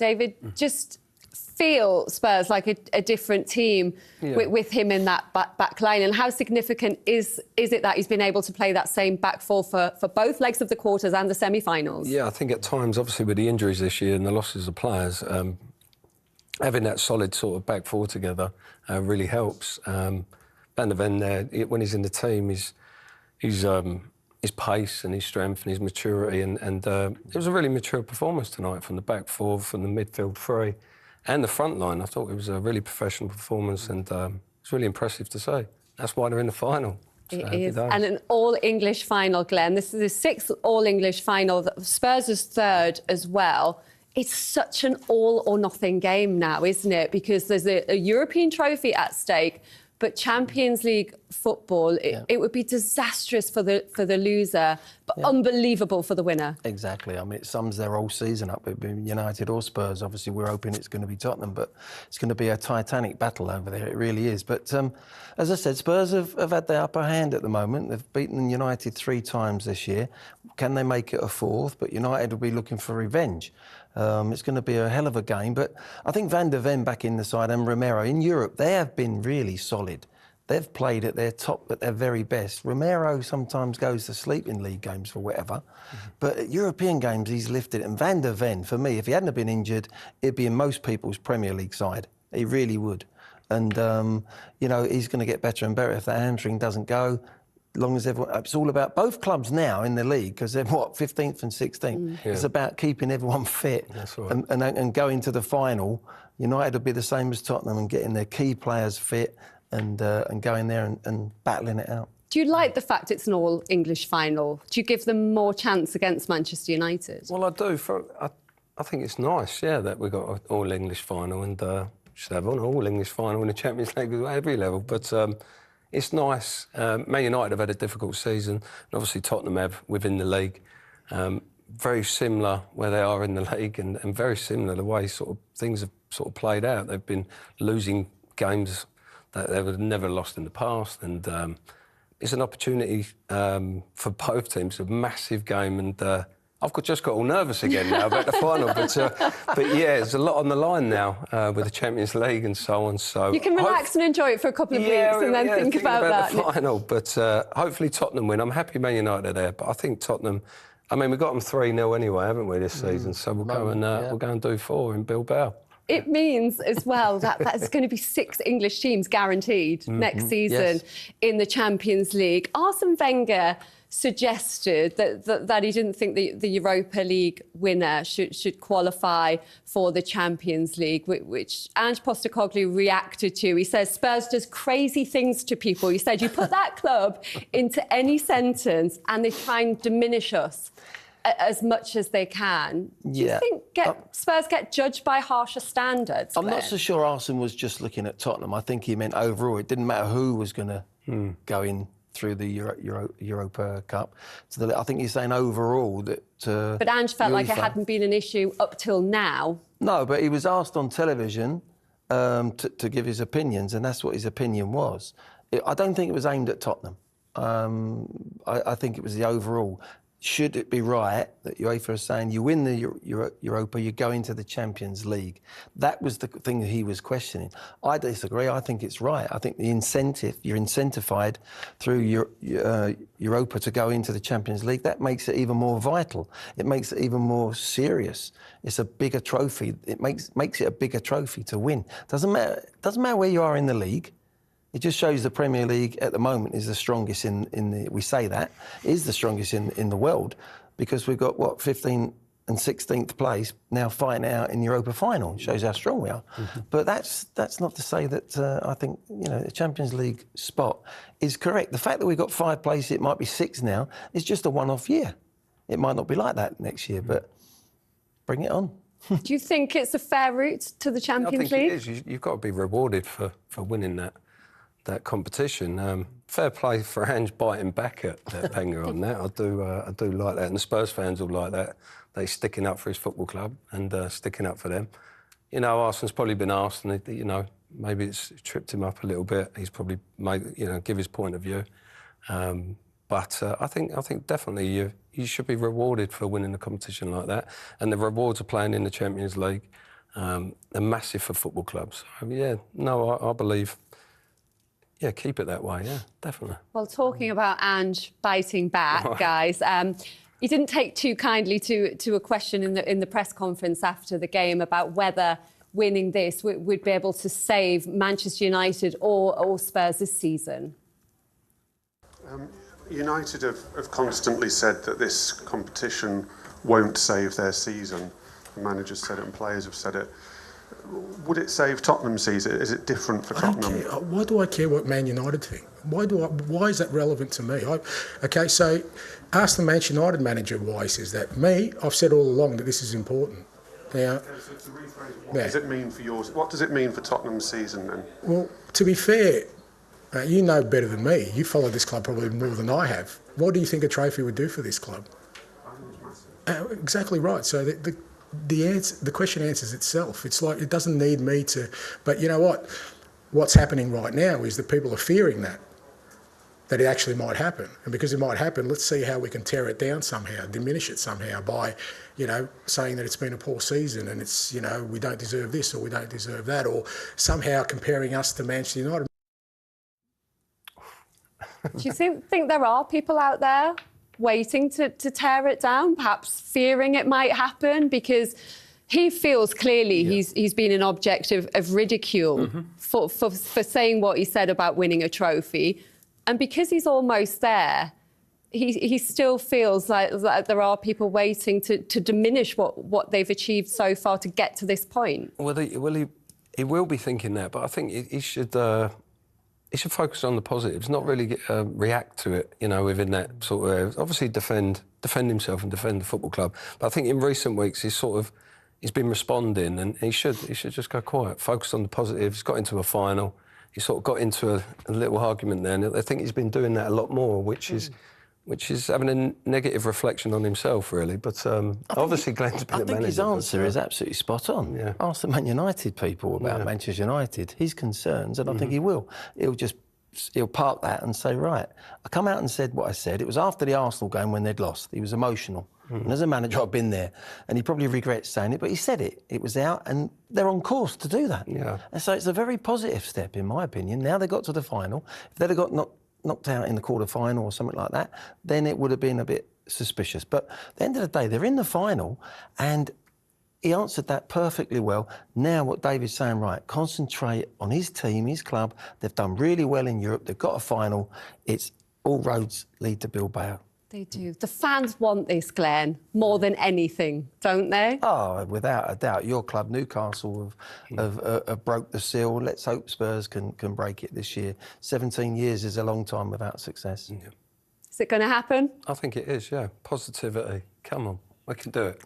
David, just feel Spurs like a different team with him in that back line, and how significant is it that he's been able to play that same back four for both legs of the quarters and the semi-finals? Yeah, I think at times, obviously with the injuries this year and the losses of players, having that solid sort of back four together really helps. Van der Ven there, when he's in the team, his pace and his strength and his maturity, and it was a really mature performance tonight from the back four, from the midfield three, and the front line. I thought it was a really professional performance, and it's really impressive to see. That's why they're in the final. It is, and an all-English final, Glenn. This is the sixth all-English final. Spurs is third as well. It's such an all-or-nothing game now, isn't it? Because there's a European trophy at stake, but Champions League football, it would be disastrous for the loser, but unbelievable for the winner. Exactly. I mean, it sums their whole season up. It'd be United or Spurs. Obviously, we're hoping it's going to be Tottenham, but it's going to be a titanic battle over there. It really is. But as I said, Spurs have had the upper hand at the moment. They've beaten United 3 times this year. Can they make it a fourth? But United will be looking for revenge. It's going to be a hell of a game, but I think Van der Ven back in the side and Romero in Europe, they have been really solid. They've played at their top, at their very best. Romero sometimes goes to sleep in league games for whatever, but at European games he's lifted it. And Van der Ven, for me, if he hadn't have been injured, it'd be in most people's Premier League side. He really would. And, you know, he's going to get better and better if that hamstring doesn't go. Long as everyone, it's all about both clubs now in the league, because they're 15th and 16th. It's about keeping everyone fit. That's right. and going to the final. United will be the same as Tottenham and getting their key players fit and going there and battling it out. Do you like the fact it's an all-English final? Do you give them more chance against Manchester United? Well, I do. I think it's nice, that we've got an all-English final, and should have an all-English final in the Champions League at every level. But it's nice. Man United have had a difficult season, and obviously Tottenham have within the league. Very similar where they are in the league, and very similar the way sort of things have sort of played out. They've been losing games that they would have never lost in the past, and it's an opportunity for both teams. A massive game, and I've just got all nervous again now about the final. But yeah, there's a lot on the line now with the Champions League and so on. So you can relax and enjoy it for a couple of weeks and then think about that. The final, but hopefully Tottenham win. I'm happy Man United are there, but I think Tottenham. I mean, we got them 3-0 anyway, haven't we, this season? So we'll go and do 4 in Bilbao. It means as well that there's going to be 6 English teams guaranteed next season in the Champions League. Arsene Wenger suggested that he didn't think the Europa League winner should qualify for the Champions League, which Ange Postecoglou reacted to. He says Spurs does crazy things to people. He said, you put that club into any sentence and they try and diminish us as much as they can. Do you think Spurs get judged by harsher standards? I'm not so sure Arsene was just looking at Tottenham. I think he meant overall. It didn't matter who was going to go in through the Europa Cup. So I think he's saying overall that... but Ange felt like it hadn't been an issue up till now. No, but he was asked on television to give his opinions, and that's what his opinion was. I don't think it was aimed at Tottenham. I think it was the overall. Should it be right that UEFA is saying you win the Europa, you go into the Champions League? That was the thing that he was questioning. I disagree. I think it's right. I think the incentive, you're incentivised through Europa to go into the Champions League. That makes it even more vital. It makes it even more serious. It's a bigger trophy. It makes it a bigger trophy to win. Doesn't matter where you are in the league. It just shows the Premier League at the moment is the strongest we say that, is the strongest in the world, because we've got, 15th and 16th place now fighting out in the Europa final. It shows how strong we are. But that's not to say that I think, the Champions League spot is correct. The fact that we've got 5 places, it might be 6 now, is just a one-off year. It might not be like that next year, but bring it on. Do you think it's a fair route to the Champions League? I think it is. You've got to be rewarded for winning that competition. Fair play for Ange biting back at Wenger on that. I do like that, and the Spurs fans will like that. They're sticking up for his football club and sticking up for them. Arsene's probably been asked, and maybe it's tripped him up a little bit. He's probably made give his point of view. But I think definitely you should be rewarded for winning a competition like that, and the rewards of playing in the Champions League They're massive for football clubs. So, yeah, no, I believe. Yeah, keep it that way. Yeah, definitely. Well, talking about Ange biting back, guys. You didn't take too kindly to a question in the press conference after the game about whether winning this would be able to save Manchester United or Spurs this season. United have constantly said that this competition won't save their season. The managers said it and players have said it. Would it save Tottenham's season? Is it different for Tottenham? Why do I care what Man United think? Why is that relevant to me? Okay, so ask the Manchester United manager why he says that. Me, I've said all along that this is important. Now, what does it mean for yours? What does it mean for Tottenham's season then? Well, to be fair, you know better than me. You follow this club probably more than I have. What do you think a trophy would do for this club? I think it's massive. Exactly right. So the question answers itself. It's like it doesn't need me to. But you know what? What's happening right now is that people are fearing that it actually might happen. And because it might happen, let's see how we can tear it down somehow, diminish it somehow by, saying that it's been a poor season and it's, we don't deserve this or we don't deserve that, or somehow comparing us to Manchester United. Do you think there are people out there waiting to tear it down, perhaps fearing it might happen? Because he feels clearly he's been an object of ridicule for saying what he said about winning a trophy. And because he's almost there, he still feels like there are people waiting to diminish what they've achieved so far to get to this point. Well, he will be thinking that, but I think he should focus on the positives, not really react to it, within that sort of... Obviously defend himself and defend the football club. But I think in recent weeks he's been responding, and he should just go quiet, focus on the positives, got into a final. He sort of got into a little argument there, and I think he's been doing that a lot more, which is having a negative reflection on himself, really. But obviously Glenn's been a manager. I think his answer is absolutely spot on. Yeah. Ask the Man United people about Manchester United, his concerns, and I think he will. He'll park that and say, right, I come out and said what I said. It was after the Arsenal game when they'd lost. He was emotional. And as a manager, I've been there. And he probably regrets saying it, but he said it. It was out, and they're on course to do that. Yeah. And so it's a very positive step, in my opinion. Now they got to the final. If they'd have got knocked out in the quarter-final or something like that, then it would have been a bit suspicious. But at the end of the day, they're in the final, and he answered that perfectly well. Now what David's saying, right, concentrate on his team, his club. They've done really well in Europe. They've got a final. It's all roads lead to Bilbao. They do. The fans want this, Glenn, more than anything, don't they? Oh, without a doubt. Your club, Newcastle, have broke the seal. Let's hope Spurs can break it this year. 17 years is a long time without success. Yeah. Is it going to happen? I think it is, yeah. Positivity. Come on, we can do it.